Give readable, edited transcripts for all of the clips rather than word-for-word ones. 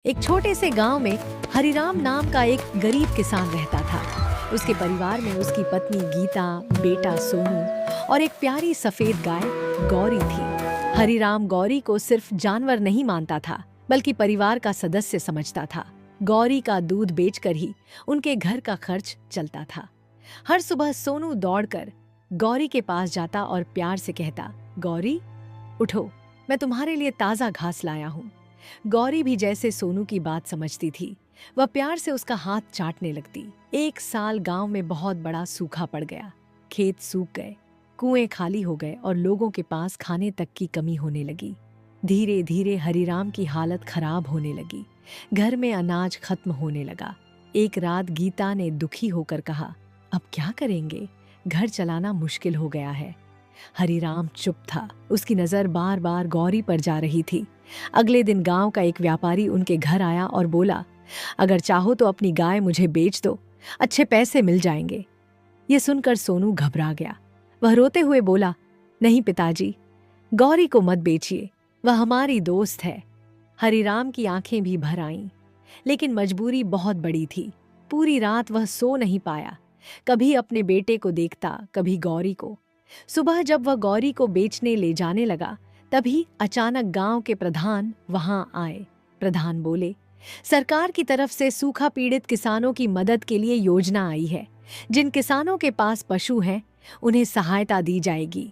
एक छोटे से गांव में हरिराम नाम का एक गरीब किसान रहता था। उसके परिवार में उसकी पत्नी गीता, बेटा सोनू और एक प्यारी सफेद गाय गौरी थी। हरिराम गौरी को सिर्फ जानवर नहीं मानता था, बल्कि परिवार का सदस्य समझता था। गौरी का दूध बेचकर ही उनके घर का खर्च चलता था। हर सुबह सोनू दौड़कर गौरी के पास जाता और प्यार से कहता, गौरी उठो, मैं तुम्हारे लिए ताज़ा घास लाया हूँ। गौरी भी जैसे सोनू की बात समझती थी, वह प्यार से उसका हाथ चाटने लगती। एक साल गांव में बहुत बड़ा सूखा पड़ गया। खेत सूख गए, कुएं खाली हो गए और लोगों के पास खाने तक की कमी होने लगी। धीरे धीरे हरिराम की हालत खराब होने लगी। घर में अनाज खत्म होने लगा। एक रात गीता ने दुखी होकर कहा, अब क्या करेंगे, घर चलाना मुश्किल हो गया है। हरिराम चुप था। उसकी नजर बार बार गौरी पर जा रही थी। अगले दिन गांव का एक व्यापारी उनके घर आया और बोला, अगर चाहो तो अपनी गाय मुझे बेच दो, अच्छे पैसे मिल जाएंगे। ये सुनकर सोनू घबरा गया। वह रोते हुए बोला, नहीं पिताजी, गौरी को मत बेचिए, वह हमारी दोस्त है। हरिराम की आंखें भी भर आईं, लेकिन मजबूरी बहुत बड़ी थी। पूरी रात वह सो नहीं पाया। कभी अपने बेटे को देखता, कभी गौरी को। सुबह जब वह गौरी को बेचने ले जाने लगा, तभी अचानक गांव के प्रधान वहां आए। प्रधान बोले, सरकार की तरफ से सूखा पीड़ित किसानों की मदद के लिए योजना आई है। जिन किसानों के पास पशु हैं, उन्हें सहायता दी जाएगी।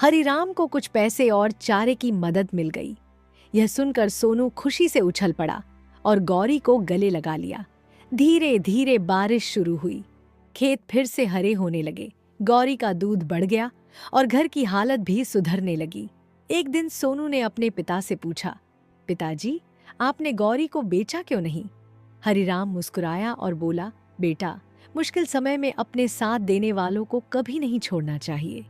हरिराम को कुछ पैसे और चारे की मदद मिल गई। यह सुनकर सोनू खुशी से उछल पड़ा और गौरी को गले लगा लिया। धीरे धीरे बारिश शुरू हुई। खेत फिर से हरे होने लगे। गौरी का दूध बढ़ गया और घर की हालत भी सुधरने लगी। एक दिन सोनू ने अपने पिता से पूछा, पिताजी, आपने गौरी को बेचा क्यों नहीं? हरिराम मुस्कुराया और बोला, बेटा, मुश्किल समय में अपने साथ देने वालों को कभी नहीं छोड़ना चाहिए।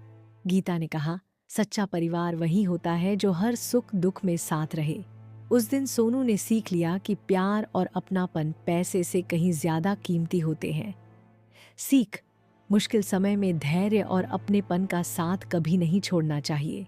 गीता ने कहा, सच्चा परिवार वही होता है जो हर सुख दुख में साथ रहे। उस दिन सोनू ने सीख लिया कि प्यार और अपनापन पैसे से कहीं ज्यादा कीमती होते हैं। सीख, मुश्किल समय में धैर्य और अपनेपन का साथ कभी नहीं छोड़ना चाहिए।